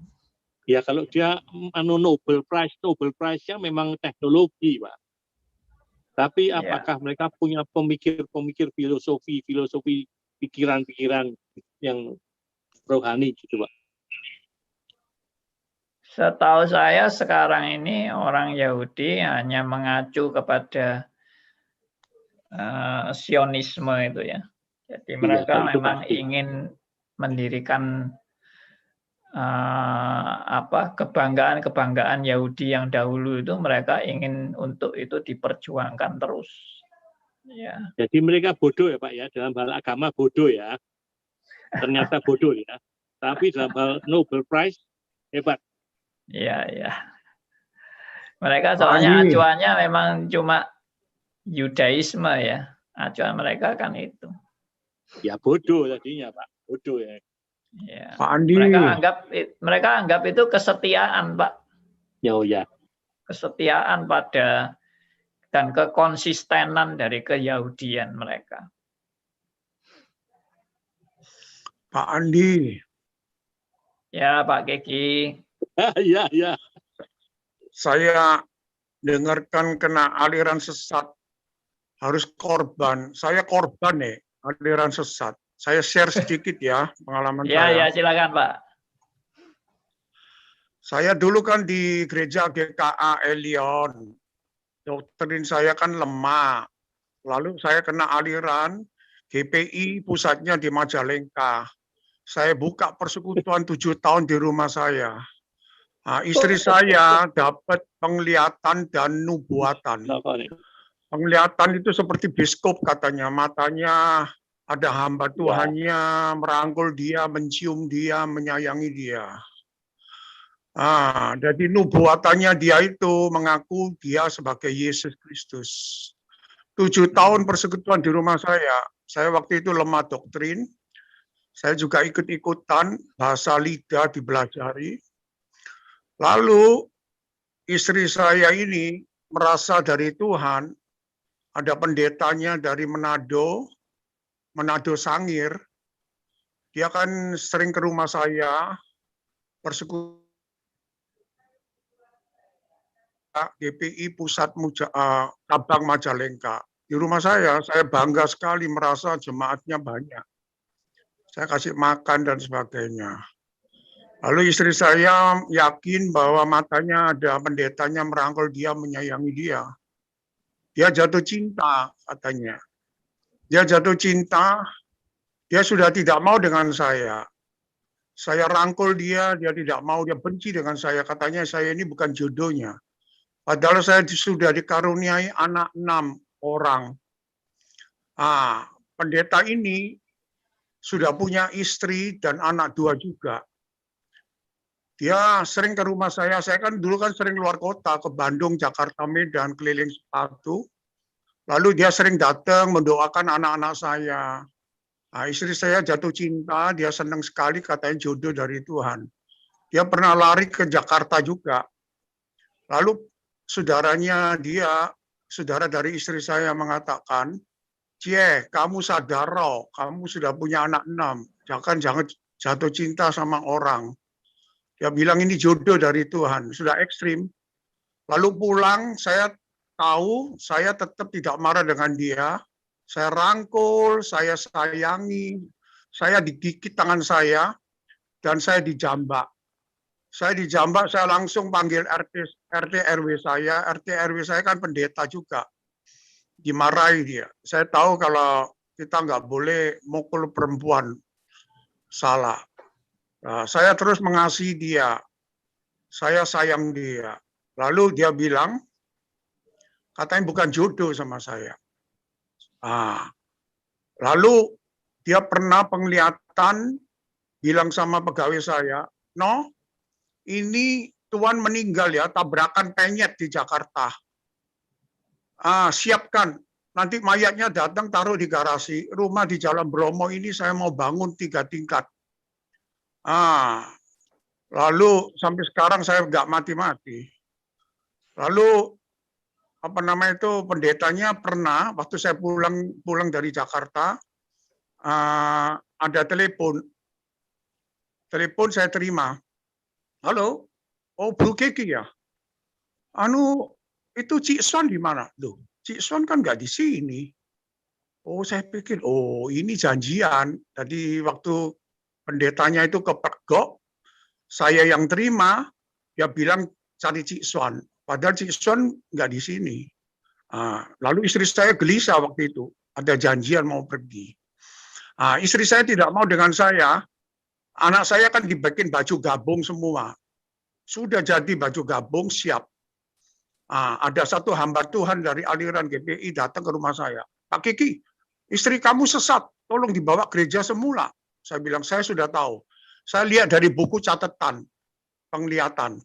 C: Ya kalau dia Nobel Prize-nya memang teknologi, Pak. Tapi
B: Ya.
C: apakah mereka punya pemikir-pemikir filosofi pikiran-pikiran yang rohani gitu, Pak?
B: Setahu saya sekarang ini orang Yahudi hanya mengacu kepada Sionisme itu ya. Jadi mereka
C: itu
B: memang
C: pasti.
B: ingin mendirikan kebanggaan Yahudi yang dahulu itu, mereka ingin untuk itu diperjuangkan terus. Ya.
C: Jadi mereka bodoh ya Pak ya, dalam hal agama bodoh ya. Ternyata bodoh ya. Tapi dalam hal Nobel Prize hebat.
B: Iya, ya. Mereka soalnya acuannya memang cuma Yudaisme ya. Acuan mereka kan itu.
C: Ya bodoh tadinya Pak, bodoh ya.
B: Ya.
D: Pak Andi.
B: Mereka anggap itu kesetiaan, Pak.
C: Ya, oh ya.
B: Kesetiaan pada dan kekonsistenan dari keyahudian mereka.
D: Pak Andi.
B: Ya, Pak Keki.
C: Ya.
D: Saya dengarkan kena aliran sesat, harus korban. Saya korban nih, aliran sesat. Saya share sedikit ya pengalaman saya.
B: Ya, silakan Pak.
D: Saya dulu kan di gereja GKA Elion. Doktrin saya kan lemah. Lalu saya kena aliran GPI pusatnya di Majalengka. Saya buka persekutuan 7 tahun di rumah saya. Nah, istri saya dapat penglihatan dan nubuatan. Penglihatan itu seperti biskop katanya, matanya ada hamba Tuhannya, merangkul dia, mencium dia, menyayangi dia. Jadi nubuatannya dia itu mengaku dia sebagai Yesus Kristus. 7 tahun persekutuan di rumah saya waktu itu lemah doktrin. Saya juga ikut-ikutan, bahasa lidah dibelajari. Lalu istri saya ini merasa dari Tuhan, ada pendetanya dari Manado Sangir. Dia kan sering ke rumah saya, persekutuan GPI Pusat Cabang Majalengka. Di rumah saya bangga sekali merasa jemaatnya banyak. Saya kasih makan dan sebagainya. Lalu istri saya yakin bahwa matanya ada pendetanya merangkul dia, menyayangi dia. Dia jatuh cinta katanya. Dia jatuh cinta, dia sudah tidak mau dengan saya. Saya rangkul dia tidak mau, dia benci dengan saya. Katanya saya ini bukan jodohnya. Padahal saya sudah dikaruniai anak 6 orang. Pendeta ini sudah punya istri dan anak 2 juga. Dia sering ke rumah saya kan dulu kan sering luar kota, ke Bandung, Jakarta, Medan, keliling sepatu. Lalu dia sering datang mendoakan anak-anak saya. Istri saya jatuh cinta, dia senang sekali katanya jodoh dari Tuhan. Dia pernah lari ke Jakarta juga. Lalu saudaranya dia, saudara dari istri saya mengatakan, "Cie, kamu sadar loh, kamu sudah punya anak 6, jangan jatuh cinta sama orang." Dia bilang ini jodoh dari Tuhan, sudah ekstrim. Lalu pulang, saya tahu, saya tetap tidak marah dengan dia. Saya rangkul, saya sayangi, saya digigit tangan saya, dan saya dijambak. Saya dijambak, saya langsung panggil RT RW saya. RT RW saya kan pendeta juga. Dimarahi dia. Saya tahu kalau kita nggak boleh mukul perempuan, salah. Saya terus mengasihi dia. Saya sayang dia. Lalu dia bilang, katanya bukan jodoh sama saya. Lalu dia pernah penglihatan, bilang sama pegawai saya, "No, ini Tuhan meninggal ya, tabrakan penyet di Jakarta. Siapkan
G: nanti mayatnya datang taruh di garasi. Rumah di Jalan Bromo ini saya mau bangun 3 tingkat. Lalu sampai sekarang saya nggak mati-mati. Lalu apa namanya itu, pendetanya pernah waktu saya pulang dari Jakarta, ada telepon saya terima. Halo, oh Bro Keki ya? Itu Cik Swan di mana? Loh, Cik Swan kan nggak di sini. Oh, saya pikir, oh ini janjian. Tadi waktu pendetanya itu kepergok, saya yang terima, dia bilang cari Cik Swan. Padahal Cik Swan nggak di sini. Lalu istri saya gelisah waktu itu, ada janjian mau pergi. Istri saya tidak mau dengan saya. Anak saya kan dibikin baju gabung semua. Sudah jadi baju gabung, siap. Ada satu hamba Tuhan dari aliran GPI datang ke rumah saya. Pak Kiki, istri kamu sesat, tolong dibawa gereja semula. Saya bilang, saya sudah tahu. Saya lihat dari buku catatan, penglihatan.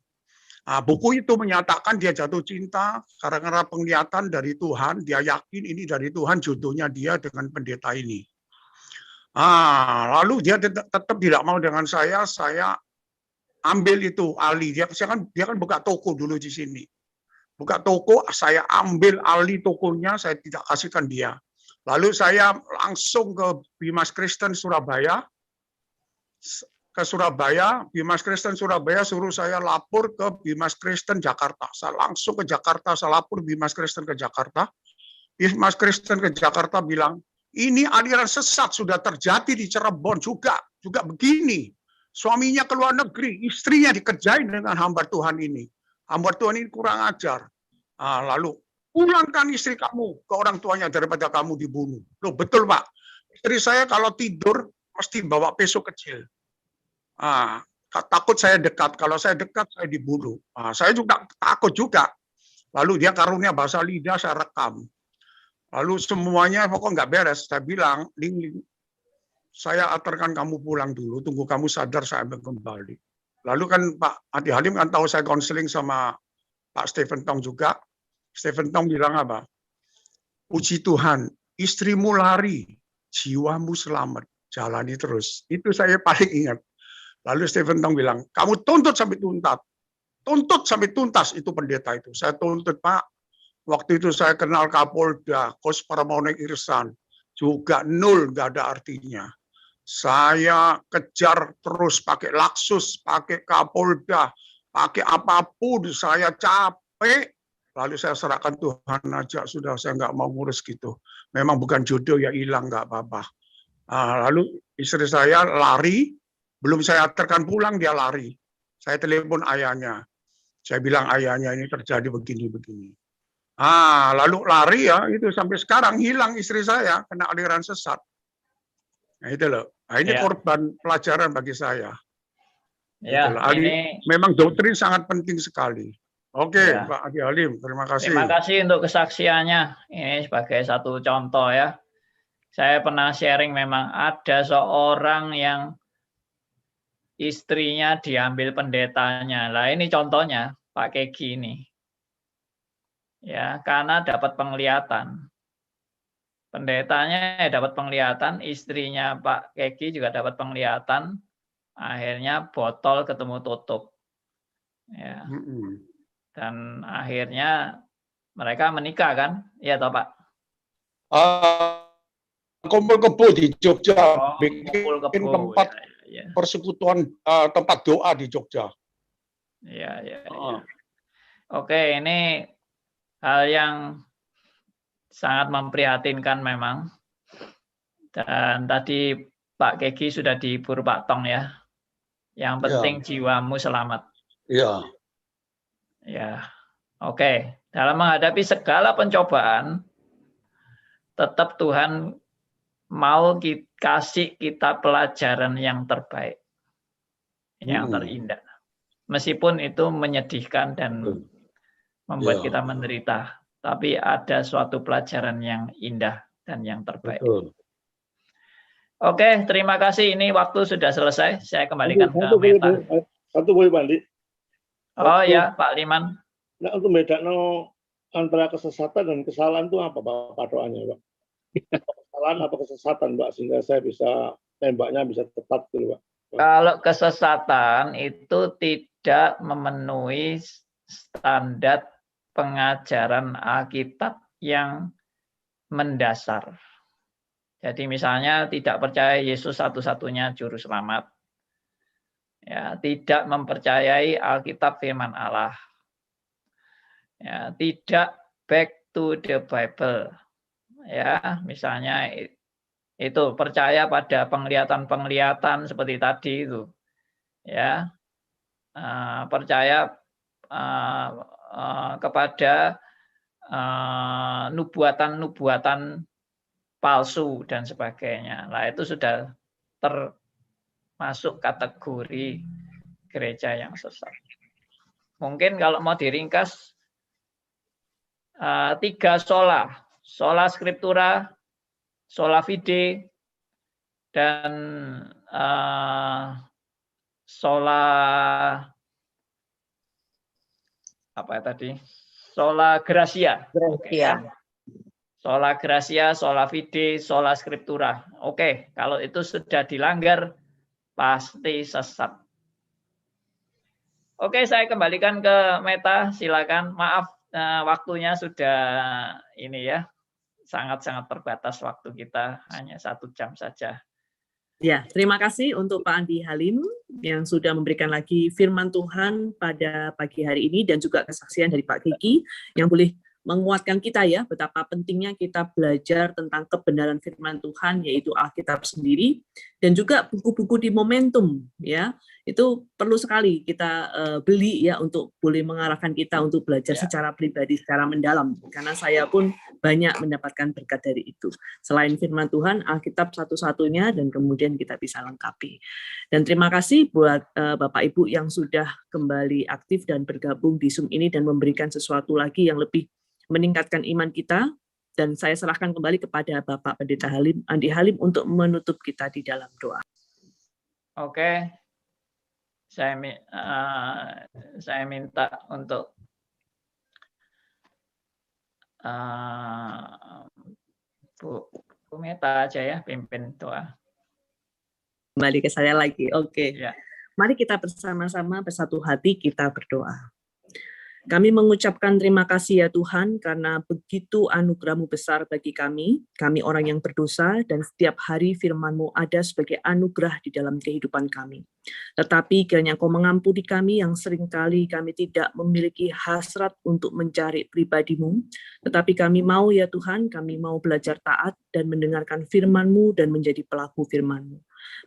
G: Buku itu menyatakan dia jatuh cinta karena penglihatan dari Tuhan. Dia yakin ini dari Tuhan, jodohnya dia dengan pendeta ini. Lalu dia tetap tidak mau dengan saya ambil itu alih. Dia kan buka toko dulu di sini. Buka toko, saya ambil alih tokonya, saya tidak kasihkan dia. Lalu saya langsung ke Bimas Kristen Surabaya. Bimas Kristen Surabaya suruh saya lapor ke Bimas Kristen Jakarta. Saya langsung ke Jakarta, saya lapor Bimas Kristen ke Jakarta. Bimas Kristen ke Jakarta bilang, ini aliran sesat sudah terjadi di Cirebon juga begini. Suaminya ke luar negeri, istrinya dikerjain dengan hamba Tuhan ini. Hamba Tuhan ini kurang ajar. Lalu pulangkan istri kamu ke orang tuanya daripada kamu dibunuh. Loh, betul Pak. Istri saya kalau tidur mesti bawa pisau kecil. Takut saya dekat. Kalau saya dekat saya dibunuh. Saya juga takut juga. Lalu dia karunia bahasa lidah, saya rekam. Lalu semuanya pokoknya nggak beres. Saya bilang, Ling, saya aturkan kamu pulang dulu, tunggu kamu sadar saya ambil kembali. Lalu kan Pak Adi Halim kan tahu saya konseling sama Pak Stephen Tong juga. Stephen Tong bilang apa? Puji Tuhan, istrimu lari, jiwamu selamat, jalani terus. Itu saya paling ingat. Lalu Stephen Tong bilang, kamu tuntut sampai tuntas. Tuntut sampai tuntas itu pendeta itu. Saya tuntut Pak. Waktu itu saya kenal Kapolda, Kos Paramanik Irsan, juga nol, nggak ada artinya. Saya kejar terus pakai Laksus, pakai Kapolda, pakai apapun, saya capek. Lalu saya serahkan Tuhan aja, sudah saya nggak mau ngurus gitu. Memang bukan jodoh ya hilang, nggak apa-apa. Lalu istri saya lari, belum saya antarkan pulang dia lari. Saya telepon ayahnya, saya bilang ayahnya ini terjadi begini-begini. Lalu lari ya, itu sampai sekarang hilang istri saya, kena aliran sesat. Nah itu loh, ini korban pelajaran bagi saya.
B: Ya,
G: ini memang doktrin sangat penting sekali. Oke, Pak Adi Halim, terima kasih.
B: Terima kasih untuk kesaksiannya. Ini sebagai satu contoh ya. Saya pernah sharing memang ada seorang yang istrinya diambil pendetanya. Lah ini contohnya Pak Keki ini. Ya, karena dapat penglihatan. Pendetanya dapat penglihatan, istrinya Pak Keki juga dapat penglihatan. Akhirnya botol ketemu tutup. Ya. Dan akhirnya mereka menikah kan? Iya toh Pak?
G: Kumpul kebo di Jogja, bikin tempat
B: ya.
G: persekutuan, tempat doa di Jogja.
B: Iya, iya. Oke, ini hal yang sangat memprihatinkan memang. Dan tadi Pak Keki sudah dihibur Pak Tong ya. Yang penting jiwamu selamat.
G: Iya.
B: Ya. Oke, dalam menghadapi segala pencobaan, tetap Tuhan mau kasih kita pelajaran yang terbaik. Yang terindah. Meskipun itu menyedihkan dan membuat kita menderita, tapi ada suatu pelajaran yang indah dan yang terbaik.
G: Betul.
B: Oke, terima kasih. Ini waktu sudah selesai. Saya kembalikan ke Meta.
C: Satu boleh Bandi.
B: Oh ya, Pak Liman.
C: Nah, untuk bedakno antara kesesatan dan kesalahan itu apa Pak doanya, Pak? Kesalahan apa kesesatan, Pak, sehingga saya bisa tembaknya bisa tepat gitu, Pak.
B: Kalau kesesatan itu tidak memenuhi standar pengajaran Alkitab yang mendasar. Jadi misalnya tidak percaya Yesus satu-satunya juru selamat. Ya, tidak mempercayai Alkitab firman Allah. Ya, tidak back to the Bible. Ya, misalnya itu percaya pada penglihatan-penglihatan seperti tadi itu, ya, percaya kepada nubuatan-nubuatan palsu dan sebagainya. Nah, itu sudah termasuk kategori gereja yang sesat. Mungkin kalau mau diringkas 3 sola scriptura, sola fide, dan sola apa tadi? Sola gratia. Sola gratia, sola fide, sola scriptura. Oke, kalau itu sudah dilanggar pasti sesat. Oke, saya kembalikan ke Meta, silakan. Maaf waktunya sudah ini ya. Sangat-sangat terbatas waktu kita, hanya 1 jam saja.
A: Ya, terima kasih untuk Pak Andi Halim yang sudah memberikan lagi firman Tuhan pada pagi hari ini dan juga kesaksian dari Pak Kiki yang boleh menguatkan kita ya betapa pentingnya kita belajar tentang kebenaran firman Tuhan yaitu Alkitab sendiri dan juga buku-buku di Momentum ya. Itu perlu sekali kita beli ya untuk boleh mengarahkan kita untuk belajar secara pribadi, secara mendalam. Karena saya pun banyak mendapatkan berkat dari itu. Selain firman Tuhan, Alkitab satu-satunya dan kemudian kita bisa lengkapi. Dan terima kasih buat Bapak Ibu yang sudah kembali aktif dan bergabung di Zoom ini dan memberikan sesuatu lagi yang lebih meningkatkan iman kita. Dan saya serahkan kembali kepada Bapak Pendeta Andi Halim untuk menutup kita di dalam doa.
B: Oke. Saya minta untuk Bu Meta aja ya pimpin doa.
A: Kembali ke saya lagi. Oke.
B: Ya.
A: Mari kita bersama-sama bersatu hati kita berdoa. Kami mengucapkan terima kasih ya Tuhan karena begitu anugerah-Mu besar bagi kami orang yang berdosa dan setiap hari firman-Mu ada sebagai anugerah di dalam kehidupan kami. Tetapi kiranya Kau mengampuni kami yang seringkali kami tidak memiliki hasrat untuk mencari pribadi-Mu, tetapi kami mau ya Tuhan, kami mau belajar taat dan mendengarkan firman-Mu dan menjadi pelaku firman-Mu.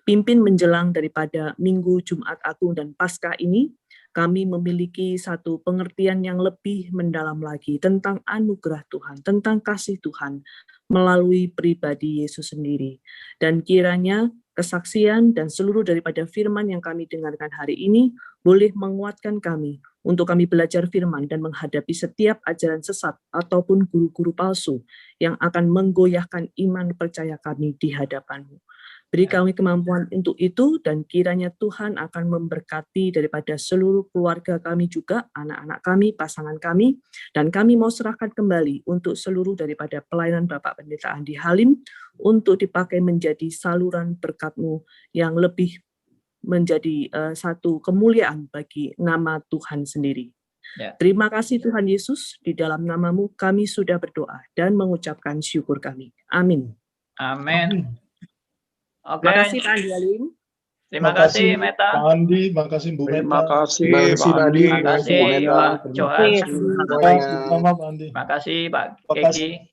A: Pimpin menjelang daripada Minggu Jumat Agung dan Paskah ini, kami memiliki satu pengertian yang lebih mendalam lagi tentang anugerah Tuhan, tentang kasih Tuhan melalui pribadi Yesus sendiri. Dan kiranya kesaksian dan seluruh daripada firman yang kami dengarkan hari ini boleh menguatkan kami untuk kami belajar firman dan menghadapi setiap ajaran sesat ataupun guru-guru palsu yang akan menggoyahkan iman percaya kami di hadapan-Mu. Beri kami kemampuan untuk itu dan kiranya Tuhan akan memberkati daripada seluruh keluarga kami juga, anak-anak kami, pasangan kami, dan kami mau serahkan kembali untuk seluruh daripada pelayanan Bapak Pendeta Andi Halim untuk dipakai menjadi saluran berkat-Mu yang lebih menjadi satu kemuliaan bagi nama Tuhan sendiri.
B: Ya.
A: Terima kasih Tuhan Yesus, di dalam nama-Mu kami sudah berdoa dan mengucapkan syukur kami. Amin.
B: Amin. Oke.
A: Terima kasih Pak Andi Halim.
B: Terima kasih Meta.
H: Pak Andi, makasih Bu Meta.
G: Terima kasih
H: Pak Andi.
B: Terima kasih Pak Johan.
H: Terima kasih Pak Andi.
B: Terima kasih Pak
H: Terima kasih.
B: Keki.